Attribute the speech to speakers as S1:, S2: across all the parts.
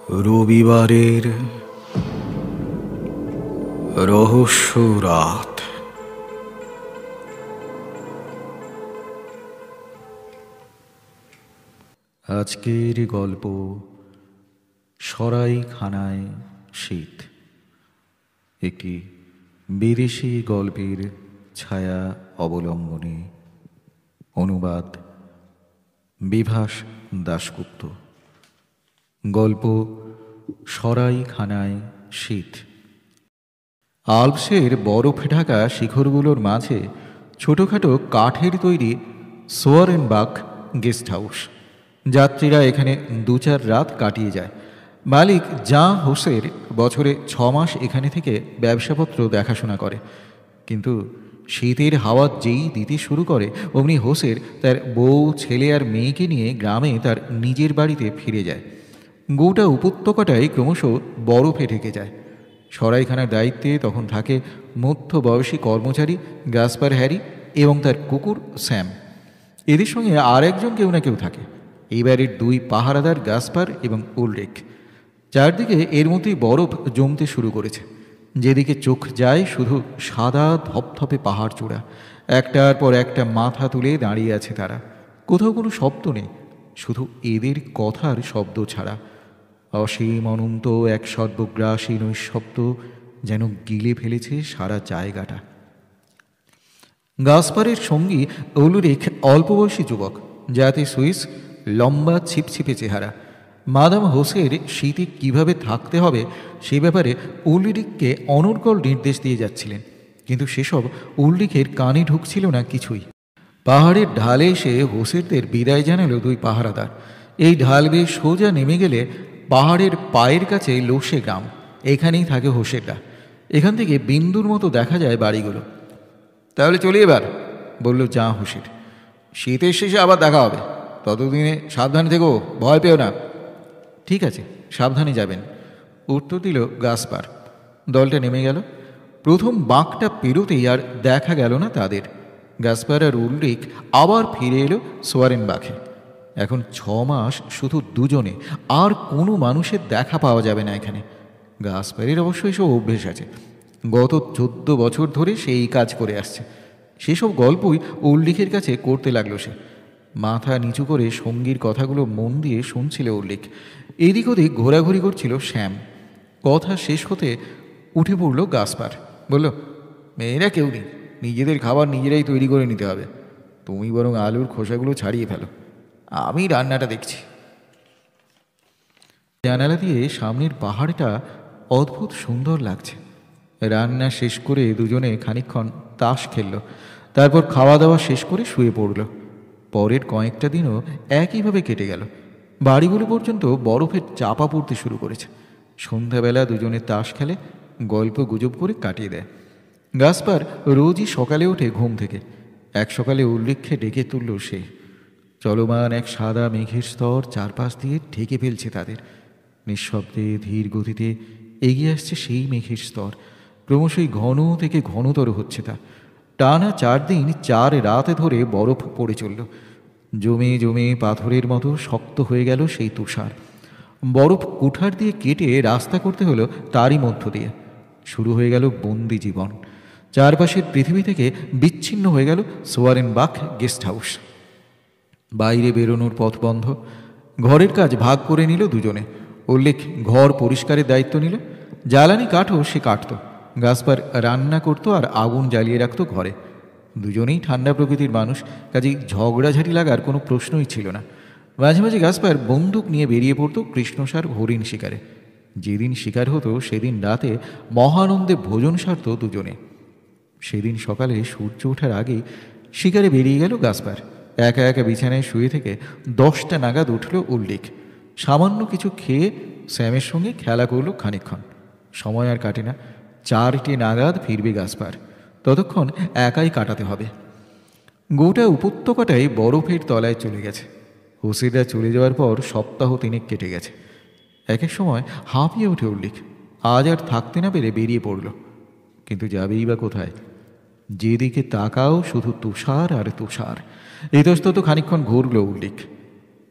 S1: রবিবারের রহস্য রাত। আজকের গল্প সরাইখানায় শীত। একটি বিদেশি গল্পের ছায়া অবলম্বনে। অনুবাদ বিভাস দাশগুপ্ত। গল্প সরাইখানায় শীত। আল্পসের বরফে ঢাকা শিখরগুলোর মাঝে ছোটোখাটো কাঠের তৈরি সোয়ারেনবাখ গেস্ট হাউস। যাত্রীরা এখানে 2-4 রাত কাটিয়ে যায়। মালিক জাঁ হোসের বছরে 6 মাস এখানে থেকে ব্যবসাপত্র দেখাশোনা করে। কিন্তু শীতের হাওয়া যেই দিতে শুরু করে অমনি হোসের তার বউ, ছেলে আর মেয়েকে নিয়ে গ্রামে তার নিজের বাড়িতে ফিরে যায়। গোটা উপত্যকাটাই ক্রমশ বরফে ঢেকে যায়। সরাইখানার দায়িত্বে তখন থাকে মধ্যবয়সী কর্মচারী গাসপার হ্যারি এবং তার কুকুর স্যাম। এদের সঙ্গে আর একজন কেউ না কেউ থাকে, এই বাড়ির 2 পাহারাদার গাসপার এবং উলরিখ। চারদিকে এর মধ্যেই বরফ জমতে শুরু করেছে। যেদিকে চোখ যায় শুধু সাদা ধপধপে পাহাড় চূড়া। একটার পর একটা মাথা তুলে দাঁড়িয়ে আছে তারা। কোথাও কোনো শব্দ নেই, শুধু এদের কথার শব্দ ছাড়া। অসীম অনন্ত এক সর্বগ্রাসী নৈঃশব্দ যেন গিলে ফেলেছে সারা জায়গাটা। গাসপারের সঙ্গী উলরিখ অল্প বয়সী যুবক, যাতে সুইস, লম্বা ছিপছিপে চেহারা। মাদাম হোসের শীতে কিভাবে থাকতে হবে সে ব্যাপারে উলরিখকে অনর্গল নির্দেশ দিয়ে যাচ্ছিলেন, কিন্তু সেসব উলরিখের কানে ঢুকছিল না কিছুই। পাহাড়ের ঢালে এসে হোসেরদের বিদায় জানালো 2 পাহারাদার। এই ঢাল বেয়ে সোজা নেমে গেলে পাহাড়ের পায়ের কাছে লোসে গ্রাম। এখানেই থাকে হোসেররা। এখান থেকে বিন্দুর মতো দেখা যায় বাড়িগুলো। তাহলে চলি এবার, বলল জাঁ হোসের। শীতের শেষে আবার দেখা হবে, ততদিনে সাবধানে থেকো, ভয় পেও না। ঠিক আছে, সাবধানে যাবেন, উত্তর দিল গাসপার। দলটা নেমে গেল। প্রথম বাঁকটা পেরোতেই আর দেখা গেল না তাদের। গাসপার আর উলরিখ আবার ফিরে এলো সোয়ারেনবাখে। এখন 6 মাস শুধু দুজনে, আর কোনো মানুষের দেখা পাওয়া যাবে না এখানে। গাসপারের অবশ্য এসব অভ্যেস আছে, গত 14 বছর ধরে সে এই কাজ করে আসছে। সেসব গল্পই উলরিখের কাছে করতে লাগলো সে। মাথা নিচু করে সঙ্গীর কথাগুলো মন দিয়ে শুনছিল উলরিখ। এদিক ওদিক ঘোরাঘুরি করছিল শ্যাম। কথা শেষ হতে উঠে পড়ল গাসপার, বলল, মেয়েরা কেউ নেই, নিজেদের খাবার নিজেরাই তৈরি করে নিতে হবে। তুমি বরং আলুর খোসাগুলো ছাড়িয়ে ফেলো, আমি রান্নাটা দেখছি। জানালা দিয়ে সামনের পাহাড়টা অদ্ভুত সুন্দর লাগছে। রান্না শেষ করে দুজনে খানিকক্ষণ তাস খেলল, তারপর খাওয়া দাওয়া শেষ করে শুয়ে পড়ল। পরের কয়েকটা দিনও একইভাবে কেটে গেল। বাড়িগুলো পর্যন্ত বরফের চাপা পড়তে শুরু করেছে। সন্ধ্যাবেলা দুজনে তাস খেলে, গল্প গুজব করে কাটিয়ে দেয়। গাসপার রোজই সকালে ওঠে ঘুম থেকে। এক সকালে উলরিখকে ডেকে তুলল সে। চলমান এক সাদা মেঘের স্তর চারপাশ দিয়ে ঢেকে ফেলছে তাদের। নিঃশব্দে ধীর গতিতে এগিয়ে আসছে সেই মেঘের স্তর। ক্রমশই ঘন থেকে ঘনতর হচ্ছে তা। টানা 4 দিন 4 রাত ধরে বরফ পড়ে চলল। জমে জমে পাথরের মতো শক্ত হয়ে গেল সেই তুষার। বরফ কুঠার দিয়ে কেটে রাস্তা করতে হলো তারই মধ্য দিয়ে। শুরু হয়ে গেল বন্দি জীবন। চারপাশের পৃথিবী থেকে বিচ্ছিন্ন হয়ে গেল সোয়ারেনবাখ গেস্ট হাউস। বাইরে বেরোনোর পথ বন্ধ। ঘরের কাজ ভাগ করে নিল দুজনে। উল্লেখ ঘর পরিষ্কারের দায়িত্ব নিল। জ্বালানি কাঠও সে কাটত। গাসপার রান্না করত আর আগুন জ্বালিয়ে রাখত ঘরে। দুজনেই ঠান্ডা প্রকৃতির মানুষ, কাজেই ঝগড়াঝাটি লাগার কোনো প্রশ্নই ছিল না। মাঝে মাঝে গাসপার বন্দুক নিয়ে বেরিয়ে পড়ত কৃষ্ণসার হরিণ শিকারে। যেদিন শিকার হতো সেদিন রাতে মহানন্দে ভোজন সারত দুজনে। সেদিন সকালে সূর্য ওঠার আগেই শিকারে বেরিয়ে গেল গাসপার। একা একা বিছানায় শুয়ে থেকে 10টা নাগাদ উঠল উলরিখ। সামান্য কিছু খেয়ে স্যামের সঙ্গে খেলা করল খানিকক্ষণ। সময় আর কাটে না। 4টে নাগাদ ফিরবে গাসপার। ততক্ষণ একাই কাটাতে হবে। গোটা উপত্যকাটাই বরফের তলায় চলে গেছে। হোসেরা চলে যাওয়ার পর সপ্তাহ 3 কেটে গেছে। এক এক সময় হাঁপিয়ে ওঠে উলরিখ। আজ আর থাকতে না পেরে বেরিয়ে পড়ল। কিন্তু যাবেই বা কোথায়? যেদিকে তাকাও শুধু তুষার আর তুষার। ইতস্তত খানিকক্ষণ ঘুরল উলরিখ।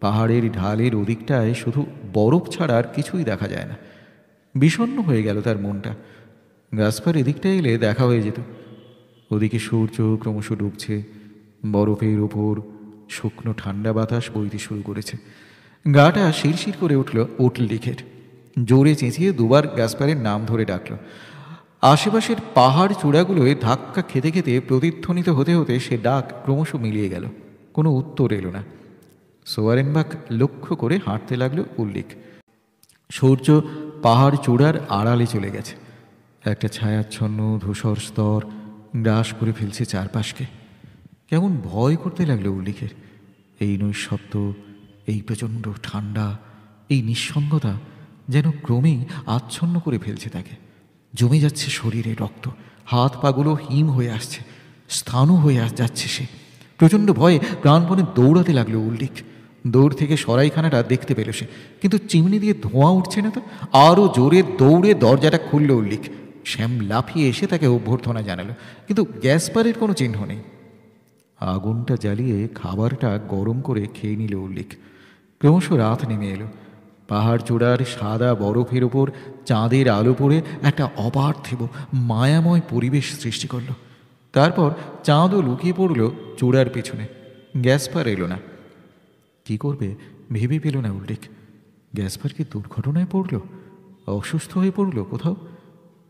S1: পাহাড়ের ঢালের ওদিকটায় শুধু বরফ ছাড়া আর কিছুই দেখা যায় না। বিষণ্ণ হয়ে গেল তার মনটা। গাছপার এদিকটা এলে দেখা হয়ে যেত। ওদিকে সূর্য ক্রমশ ডুবছে, বরফের ওপর শুকনো ঠান্ডা বাতাস বইতে শুরু করেছে। গাটা শিরশির করে উঠল লিখের। জোরে চেঁচিয়ে দুবার গাছপারের নাম ধরে ডাকল। আশেপাশের পাহাড় চূড়াগুলোয় ধাক্কা খেতে খেতে প্রতিধ্বনিত হতে হতে সে ডাক ক্রমশ মিলিয়ে গেল। কোনো উত্তর এলো না। সোয়ারেনবাগ লক্ষ্য করে হাঁটতে লাগলো উল্লিখ। সূর্য পাহাড় চূড়ার আড়ালে চলে গেছে। একটা ছায়াচ্ছন্ন ধূসর স্তর গ্রাস করে ফেলছে চারপাশকে। কেমন ভয় করতে লাগলো উল্লিখের। এই নৈঃশব্দ, এই প্রচণ্ড ঠান্ডা, এই নিঃসঙ্গতা যেন ক্রমেই আচ্ছন্ন করে ফেলছে তাকে। জমে যাচ্ছে শরীরে রক্ত, হাত পাগুলো হিম হয়ে আসছে, স্থানু হয়ে যাচ্ছে সে। প্রচণ্ড ভয়ে প্রাণপণে দৌড়াতে লাগলো উল্লিখ। দৌড় থেকে সরাইখানাটা দেখতে পেল সে, কিন্তু চিমনি দিয়ে ধোঁয়া উঠছে না তো। আরও জোরে দৌড়ে দরজাটা খুলল উল্লিখ। শ্যাম লাফিয়ে এসে তাকে অভ্যর্থনা জানালো, কিন্তু গ্যাসপারের কোনো চিহ্ন নেই। আগুনটা জ্বালিয়ে খাবারটা গরম করে খেয়ে নিল উল্লিখ। ক্রমশ রাত নেমে এলো। পাহাড় চূড়ার সাদা বরফের ওপর চাঁদের আলো পড়ে একটা অপার্থিব মায়াময় পরিবেশ সৃষ্টি করল। তারপর চাঁদও লুকিয়ে পড়ল চূড়ার পেছনে। গ্যাসপার এলো না। কি করবে ভেবে পেল না উল্লিখ। গ্যাসপার কি দুর্ঘটনায় পড়ল? অসুস্থ হয়ে পড়ল কোথাও?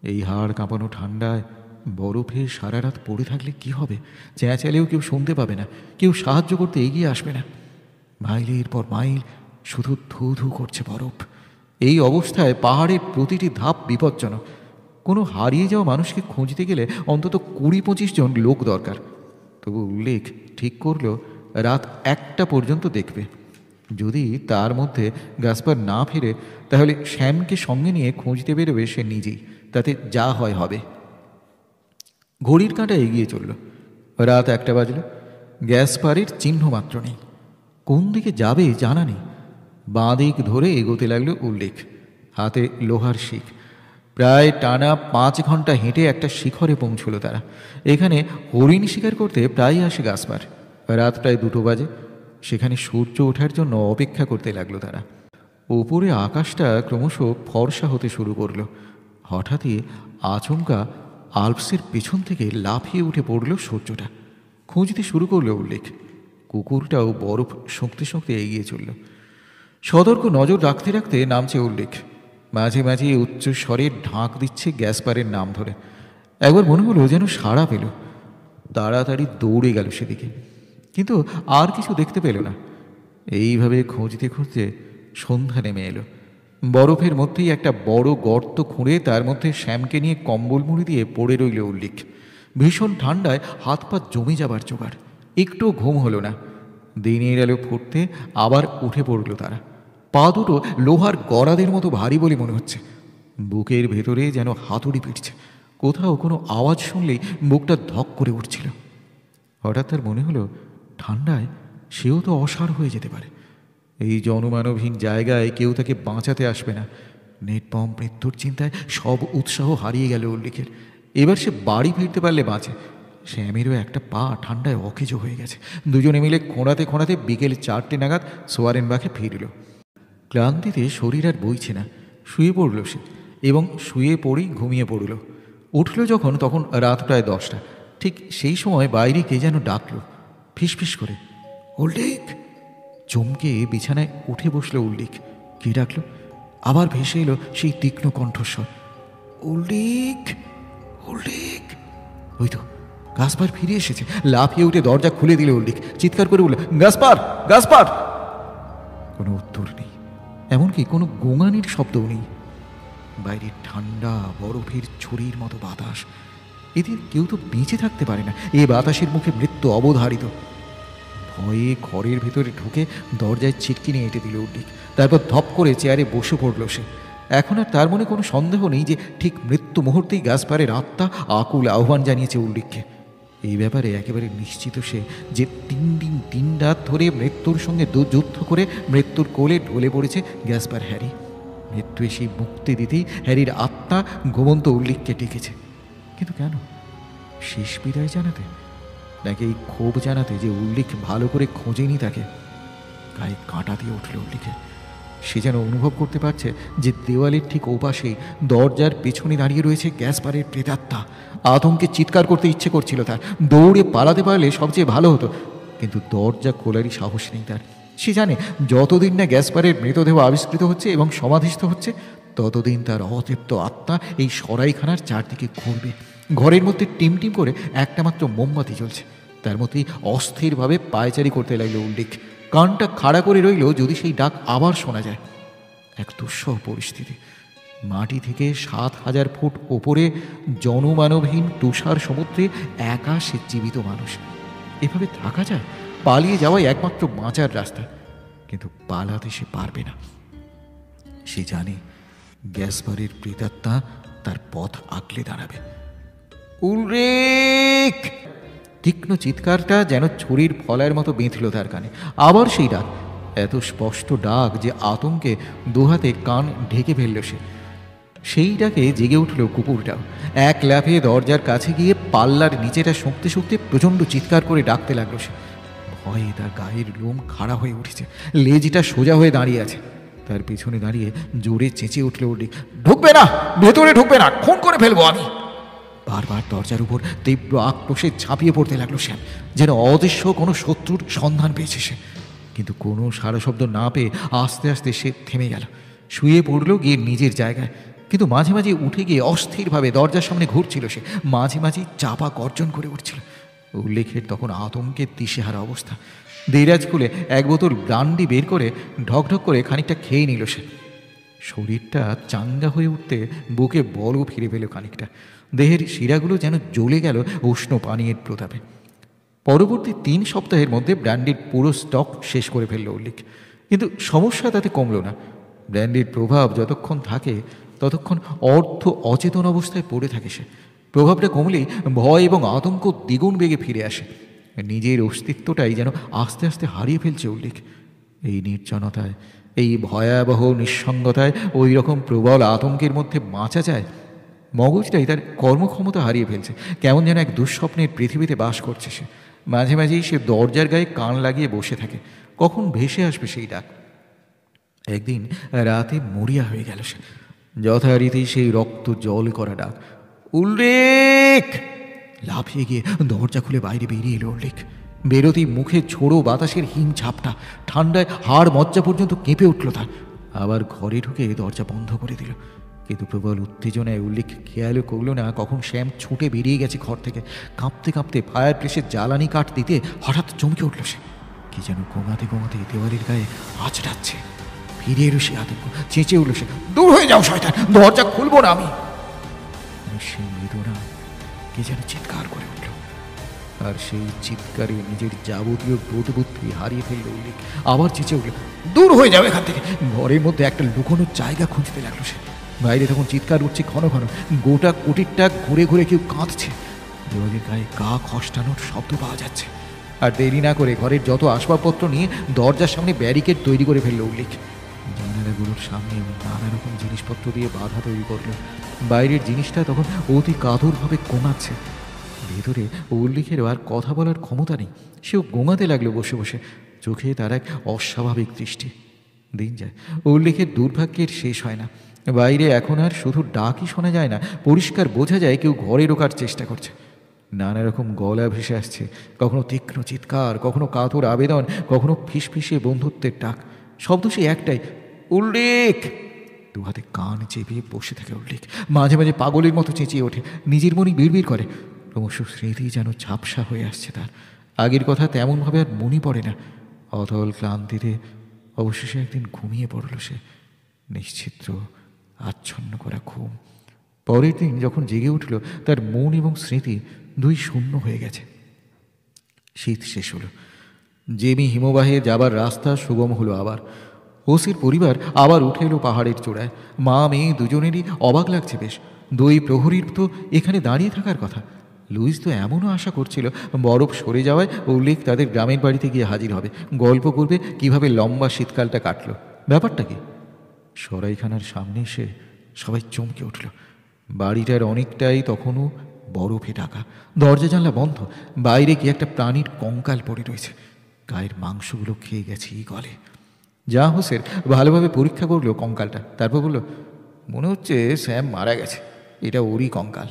S1: এই হাড় কাঁপানো ঠান্ডায় বরফে সারা রাত পড়ে থাকলে কি হবে? চেঁচালেও কেউ শুনতে পাবে না, কেউ সাহায্য করতে এগিয়ে আসবে না। মাইলের পর মাইল শুধু ধু ধু করছে বরফ। এই অবস্থায় পাহাড়ের প্রতিটি ধাপ বিপজ্জনক। কোনো হারিয়ে যাওয়া মানুষকে খুঁজতে গেলে অন্তত 20-25 জন লোক দরকার। তবু উল্লেখ ঠিক করল রাত 1টা পর্যন্ত দেখবে। যদি তার মধ্যে গাছপার না ফিরে, তাহলে শ্যামকে সঙ্গে নিয়ে খুঁজতে বেরোবে সে নিজেই। তাতে যা হয় হবে। ঘড়ির কাঁটা এগিয়ে চলল। রাত 1টা বাজল। গ্যাসপারের চিহ্ন মাত্র নেই। কোন দিকে যাবে জানা নেই। বাঁ দিক ধরে এগোতে লাগলো উল্লেখ, হাতে লোহার শিখ। প্রায় টানা 5 ঘন্টা হেঁটে একটা শিখরে পৌঁছল তারা। এখানে হরিণ শিকার করতে প্রায় আসে গাছপার। রাত প্রায় 2টো বাজে। সেখানে সূর্য ওঠার জন্য অপেক্ষা করতে লাগলো তারা। ওপরে আকাশটা ক্রমশ ফর্সা হতে শুরু করলো। হঠাৎই আচমকা আল্পসের পেছন থেকে লাফিয়ে উঠে পড়ল সূর্যটা। খুঁজতে শুরু করলো উল্লেখ। কুকুরটাও বরফ শুঁকতে শুঁকতে এগিয়ে চলল। সতর্ক নজর রাখতে রাখতে নামছে উল্লেখ। মাঝে মাঝে উচ্চ স্বরে ঢাক দিচ্ছে গ্যাসপারের নাম ধরে। একবার মনে হলো যেন সাড়া পেল। তাড়াতাড়ি দৌড়ে গেল সেদিকে, কিন্তু আর কিছু দেখতে পেল না। এইভাবে খুঁজতে খুঁজতে সন্ধ্যা নেমে এলো। বরফের মধ্যেই একটা বড় গর্ত খুঁড়ে তার মধ্যে শ্যামকে নিয়ে কম্বল মুড়ি দিয়ে পড়ে রইল উল্লিখ। ভীষণ ঠান্ডায় হাত পা জমে যাবার জোগাড়। একটু ঘুম হলো না। দিনের আলো ফুটতে আবার উঠে পড়ল তারা। পা দুটো লোহার গরাদের মতো ভারী বলে মনে হচ্ছে। বুকের ভেতরে যেন হাতুড়ি পিটছে। কোথাও কোনো আওয়াজ শুনলেই বুকটা ধক করে উঠছিল। হঠাৎ তার মনে হলো ঠান্ডায় সেও তো অসাড় হয়ে যেতে পারে। এই জনমানবহীন জায়গায় কেউ তাকে বাঁচাতে আসবে না। নির্মম মৃত্যুর চিন্তায় সব উৎসাহ হারিয়ে গেল উল্লেখের। এবার সে বাড়ি ফিরতে পারলে বাঁচে। শ্যামেরও একটা পা ঠান্ডায় অকেজো হয়ে গেছে। দুজনে মিলে খোঁড়াতে খোঁড়াতে বিকেল 4টে নাগাদ সোয়ারেনবাগে ফিরল। ক্লান্তিতে শরীর আর বইছে না। শুয়ে পড়ল সে, এবং শুয়ে পড়েই ঘুমিয়ে পড়ল। উঠল যখন তখন রাত প্রায় 10টা। ঠিক সেই সময় বাইরে কে যেন ডাকল ফিসফিস করে, উল্লেখ। চমকে বিছানায় উঠে বসল উল্লেখ। কে ডাকল? আবার ভেসে এলো সেই তীক্ষ্ণ কণ্ঠস্বর, উল্লেখ, উল্লেখ। ওই তো গাছপার ফিরে এসেছে। লাফিয়ে উঠে দরজা খুলে দিল উল্লেখ। চিৎকার করে বলল, গাছপার, গাছপার। কোনো উত্তর নেই, এমনকি কোনো গোঙানির শব্দও নেই। বাইরে ঠান্ডা বরফের ছুরির মতো বাতাস। এদের কেউ তো বেঁচে থাকতে পারে না। এ বাতাসের মুখে মৃত্যু অবধারিত। ভয়ে ঘরের ভেতরে ঢুকে দরজায় ছিটকি নিয়ে এঁটে দিল উল্লেখ। তারপর ধপ করে চেয়ারে বসে পড়ল সে। এখন আর তার মনে কোনো সন্দেহ নেই যে ঠিক মৃত্যু মুহূর্তেই গাছপারের আত্মা আকুল আহ্বান জানিয়েছে উল্লেখকে। এই ব্যাপারে একেবারে নিশ্চিত সে যে 3 রাত ধরে মৃত্যুর সঙ্গে যুদ্ধ করে মৃত্যুর কোলে ঢলে পড়েছে গ্যাসপার হ্যারি। মৃত্যু এসে মুক্তি দিতেই হ্যারির আত্মা ঘুমন্ত উল্লেখকে ডেকেছে। কিন্তু কেন? শেষ বিদায় জানাতে, নাকি এই ক্ষোভ জানাতে যে উল্লেখ ভালো করে খোঁজেনি তাকে? গায়ে কাঁটা দিয়ে উঠল উল্লিখে। সে যেন অনুভব করতে পারছে যে দেওয়ালের ঠিক ওপাশেই দরজার পেছনে দাঁড়িয়ে রয়েছে গ্যাসপারের প্রেতাত্মা। আতঙ্কে চিৎকার করতে ইচ্ছে করছিল তার, দৌড়ে পালাতে পারলে সবচেয়ে ভালো হতো, কিন্তু দরজা খোলারই সাহস নেই তার। সে জানে যতদিন না গ্যাসপারের মৃতদেহ আবিষ্কৃত হচ্ছে এবং সমাধিস্থ হচ্ছে, ততদিন তার অতৃপ্ত আত্মা এই সরাইখানার চারদিকে ঘুরবে। ঘরের মধ্যে টিম টিম করে একটা মাত্র মোমবাতি জ্বলছে, তার মধ্যেই অস্থিরভাবে পায়চারি করতে লাগলো উল্লেখ। কানটা খাড়া করে রইল যদি সেই ডাক আবার শোনা যায়। এক দুঃসহ পরিস্থিতি। মাটি থেকে 7,000 ফুট ওপরে জনমানবহীন তুষার সমুদ্রে একা সে জীবিত মানুষ। এভাবে থাকা যায়? পালিয়ে যাওয়াই একমাত্র বাঁচার রাস্তা, কিন্তু পালাতে সে পারবে না। সে জানে গ্যাসবারের প্রেতাত্মা তার পথ আগলে দাঁড়াবে। উলরেক! তীক্ষ্ণ চিৎকারটা যেন ছুরির ফলার মতো বেঁধল তার কানে। আবার সেই ডাক, এত স্পষ্ট ডাক যে আতঙ্কে দুহাতে কান ঢেকে ফেলল সে। সেই ডাকে জেগে উঠল কুকুরটাও। এক লাফে দরজার কাছে গিয়ে পাল্লার নিচেটা শুঁকতে শুঁকতে প্রচণ্ড চিৎকার করে ডাকতে লাগলো সে। ভয়ে তার গায়ের লোম খাড়া হয়ে উঠেছে, লেজটা সোজা হয়ে দাঁড়িয়ে আছে। তার পেছনে দাঁড়িয়ে জোরে চেঁচিয়ে উঠল উল্লেখ, ঢুকবে না, ভেতরে ঢুকবে না, খুন করে ফেলবো আমি। বারবার দরজার উপর তীব্র আক্রোশে ঝাঁপিয়ে পড়তে লাগলো শ্যাম, যেন অদৃশ্য কোনো শত্রুর সন্ধান পেয়েছে সে। কিন্তু কোনো সারা শব্দ না পেয়ে আস্তে আস্তে সে থেমে গেল, শুয়ে পড়ল গিয়ে নিজের জায়গায়। কিন্তু মাঝে মাঝে উঠে গিয়ে অস্থিরভাবে দরজার সামনে ঘুরছিল সে, মাঝে মাঝে চাপা গর্জন করে উঠছিল। উল্লেখের তখন আতঙ্কের দিশেহারা অবস্থা। দেরাজ খুলে এক বোতল ব্রান্ডি বের করে ঢকঢক করে খানিকটা খেয়ে নিল সে। শরীরটা চাঙ্গা হয়ে উঠতে বুকে বলও ফিরে পেল খানিকটা। দেহের শিরাগুলো যেন জ্বলে গেল উষ্ণ পানীয়ের প্রতাপে। পরবর্তী 3 সপ্তাহের মধ্যে ব্র্যান্ডির পুরো স্টক শেষ করে ফেলল উল্লেখ। কিন্তু সমস্যা তাতে কমল না। ব্র্যান্ডির প্রভাব যতক্ষণ থাকে ততক্ষণ অর্ধ অচেতন অবস্থায় পড়ে থাকে সে। প্রভাবটা কমলেই ভয় এবং আতঙ্ক দ্বিগুণ বেগে ফিরে আসে। নিজের অস্তিত্বটাই যেন আস্তে আস্তে হারিয়ে ফেলছে উল্লেখ। এই নির্জনতায়, এই ভয়াবহ নিঃসঙ্গতায় ওই রকম প্রবল আতঙ্কের মধ্যে বাঁচা যায়? মগজটাই তার কর্মক্ষমতা হারিয়ে ফেলছে। কেমন যেন এক দুঃস্বপ্নের পৃথিবীতে বাস করছে সে। মাঝে মাঝেই সে দরজার গায়ে কান লাগিয়ে বসে থাকে, কখন ভেসে আসবে সেই ডাক। একদিন রাতে মরিয়া হয়ে গেল সে। যথারীতি সেই রক্ত জল করা ডাক, উল্লেখ! লাফিয়ে গিয়ে দরজা খুলে বাইরে বেরিয়ে এলো উল্লেখ। বেরোতেই মুখে ছোড়ো বাতাসের হিম ঝাপটা, ঠান্ডায় হাড় মজ্জা পর্যন্ত কেঁপে উঠল তার। আবার ঘরে ঢুকে দরজা বন্ধ করে দিল। কিন্তু প্রবল উত্তেজনায় উল্লেখ খেয়ালও করল না কখন শ্যাম ছুটে বেরিয়ে গেছে ঘর থেকে। কাঁপতে কাঁপতে ফায়ার প্লেসের জ্বালানি কাঠ দিতে হঠাৎ চমকে উঠল সে। কি যেন গোঙাতে গোঙাতে দেওয়ালের গায়ে আঁচড়াচ্ছে। ফিরে এলো সে আতঙ্ক, চেঁচে উঠল সে, দূর হয়ে যাও শয়তান, দরজা খুলবো না আমি। সেই মৃদুরা কে যেন চিৎকার করে উঠল, আর সেই চিৎকারে নিজের যাবতীয় বোধবুদ্ধি হারিয়ে ফেলল উল্লেখ। আবার চেঁচে উঠল, দূর হয়ে যাবে এখান থেকে। ঘরের মধ্যে একটা লুকোনোর জায়গা খুঁজতে লাগলো সে। বাইরে তখন চিৎকার উঠছে ঘন ঘন, গোটা কুটিরটা ঘুরে ঘুরে কেউ কাঁদছে। দেওয়ালের গায়ে গা খসটানোর শব্দ পাওয়া যাচ্ছে। আর দেরি না করে ঘরের যত আসবাবপত্র নিয়ে দরজার সামনে ব্যারিকেড তৈরি করে ফেলল উল্লেখ। জানালাগুলোর সামনে নানা রকম জিনিসপত্র দিয়ে বাধা তৈরি করল। বাইরের জিনিসটা তখন অতি কাতরভাবে গোঙাচ্ছে। ভেতরে উল্লেখের আর কথা বলার ক্ষমতা নেই, সেও গোঙাতে লাগলো বসে বসে। চোখে তার এক অস্বাভাবিক দৃষ্টি। দিন যায়, উল্লেখের দুর্ভাগ্যের শেষ হয় না। বাইরে এখন আর শুধু ডাকই শোনা যায় না, পরিষ্কার বোঝা যায় কেউ ঘরে ঢোকার চেষ্টা করছে। নানা রকম গলা ভেসে আসছে, কখনো তীক্ষ্ণ চিৎকার, কখনো কাতর আবেদন, কখনো ফিসফিসে বন্ধুত্বের ডাক। শব্দ সে একটাই, উল্লেখ! দুহাতে কান চেপে বসে থাকে উল্লেখ। মাঝে মাঝে পাগলের মতো চেঁচিয়ে ওঠে, নিজের মনে বিড়বিড় করে। ক্রমশ স্মৃতি যেন ঝাপসা হয়ে আসছে তার। আগের কথা তেমনভাবে আর মনে পড়ে না। অতল ক্লান্তিতে অবশেষে একদিন ঘুমিয়ে পড়ল সে, নিশ্চিদ্র আচ্ছন্ন করা ঘুম। পরের দিন যখন জেগে উঠল, তার মন এবং স্মৃতি দুই শূন্য হয়ে গেছে। শীত শেষ হলো, জেমি হিমবাহে যাবার রাস্তা সুগম হলো আবার। ওসির পরিবার আবার উঠে এলো পাহাড়ের চূড়ায়। মা মেয়ে দুজনেরই অবাক লাগছে বেশ। 2 প্রহরীর তো এখানে দাঁড়িয়ে থাকার কথা। লুইস তো এমনও আশা করছিল বরফ সরে যাওয়ায় উল্লেখ তাদের গ্রামের বাড়িতে গিয়ে হাজির হবে, গল্প করবে কিভাবে লম্বা শীতকালটা কাটলো। ব্যাপারটা কি? সরাইখানার সামনে এসে সবাই চমকে উঠল। বাড়িটার অনেকটাই তখনও বরফে ঢাকা, দরজা জানলা বন্ধ। বাইরে কি একটা প্রাণীর কঙ্কাল পড়ে রয়েছে। গায়ের মাংসগুলো খেয়ে গেছে এই গলে। যা হোসের ভালোভাবে পরীক্ষা করলো কঙ্কালটা, তারপর বলল, মনে হচ্ছে স্যাম মারা গেছে, এটা ওরই কঙ্কাল।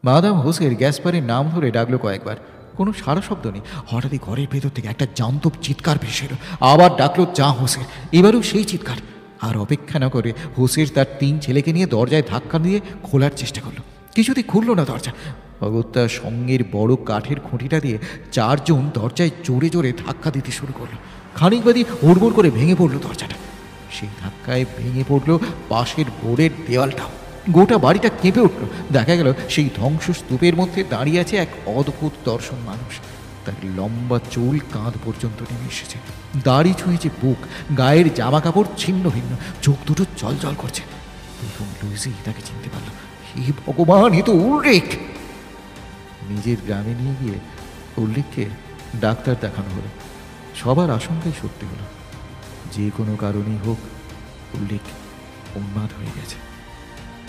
S1: মাদাম হোসের গ্যাসপারের নাম ধরে ডাকলো কয়েকবার, কোনো সারা শব্দ নেই। হঠাৎই ঘরের ভেতর থেকে একটা জান্তব চিৎকার ভেসে এলো। আবার ডাকলো যা হোসের, এবারেও সেই চিৎকার। আর অপেক্ষা না করে হোসের তার 3 ছেলেকে নিয়ে দরজায় ধাক্কা দিয়ে খোলার চেষ্টা করলো। কিছুতেই খুলল না দরজা। অগত্যা সঙ্গের বড় কাঠের খুঁটিটা দিয়ে 4 জন দরজায় জোরে জোরে ধাক্কা দিতে শুরু করলো। খানিক বাদই হুড়মুড় করে ভেঙে পড়লো দরজাটা। সেই ধাক্কায় ভেঙে পড়লো পাশের বোর্ডের দেওয়ালটাও। গোটা বাড়িটা কেঁপে উঠল। দেখা গেল সেই ধ্বংসস্তূপের মধ্যে দাঁড়িয়ে আছে এক অদ্ভুত দর্শন মানুষ। তার লম্বা চুল কাঁধ পর্যন্ত নেমে এসেছে, দাড়ি ছুঁয়েছে বুক, গায়ের জামা কাপড় ছিন্ন ভিন্ন, চোখ দুটো জল করছে। প্রথম লুইসি তাকে চিনতে পারল। হে ভগবান, এ তো উল্লেখ! নিজের গ্রামে নিয়ে গিয়ে উল্লেখকে ডাক্তার দেখানো হলো। সবার আশঙ্কাই সত্যি হলো। যে কোনো কারণেই হোক, উল্লেখ উন্মাদ হয়ে গেছে।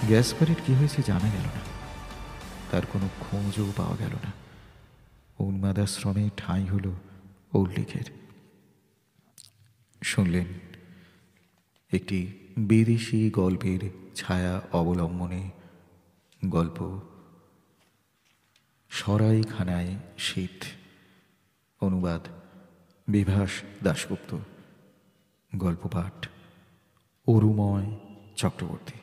S1: গ্যাসপারের কি হয়েছে জানা গেল না, তার কোনো খোঁজও পাওয়া গেল না। উন্মাদাশ্রমে ঠাঁই হলো উল্লেখের। শুনলেন একটি বিদেশি গল্পের ছায়া অবলম্বনে গল্প সরাইখানায় শীত। অনুবাদ বিভাস দাশগুপ্ত। গল্প পাঠ অরুময় চক্রবর্তী।